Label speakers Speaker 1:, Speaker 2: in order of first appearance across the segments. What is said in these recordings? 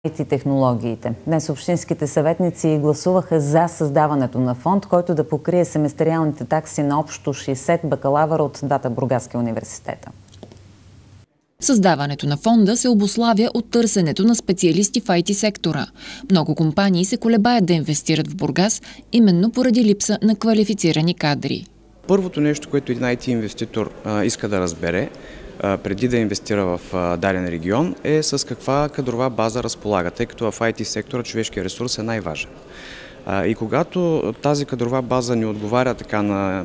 Speaker 1: IT-технологиите. Днес общинските съветници гласуваха за създаването на фонд, който да покрие семестриалните такси на общо 60 бакалавъра от двата бургаски университета.
Speaker 2: Създаването на фонда се обуславя от търсенето на специалисти в IT сектора. Много компании се колебаят да инвестират в Бургас, именно поради липса на квалифицирани кадри.
Speaker 3: Първото нещо, което един IT инвеститор иска да разбере, преди да инвестира в даден регион, е с каква кадрова база разполага, тъй като в IT сектора човешкият ресурс е най-важен. И когато тази кадрова база не отговаря така на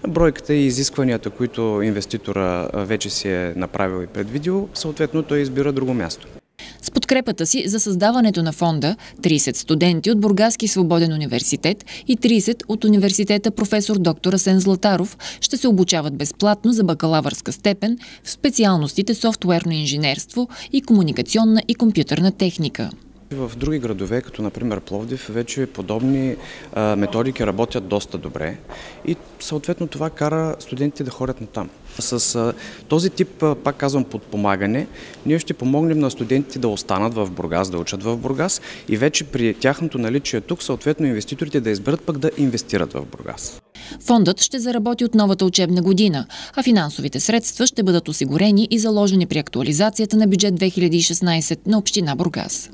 Speaker 3: бройката и изискванията, които инвеститора вече си е направил и предвидил, съответно той избира друго място.
Speaker 2: С подкрепата си за създаването на фонда, 30 студенти от Бургаски свободен университет и 30 от университета професор доктор Асен Златаров ще се обучават безплатно за бакалавърска степен в специалностите софтуерно инженерство и комуникационна и компютърна техника.
Speaker 3: В други градове, като например Пловдив, вече подобни методики работят доста добре и съответно това кара студентите да ходят натам. С този тип, пак казвам, подпомагане, ние ще помогнем на студентите да останат в Бургас, да учат в Бургас и вече при тяхното наличие тук, съответно инвеститорите да изберат пък да инвестират в Бургас.
Speaker 2: Фондът ще заработи от новата учебна година, а финансовите средства ще бъдат осигурени и заложени при актуализацията на бюджет 2016 на община Бургас.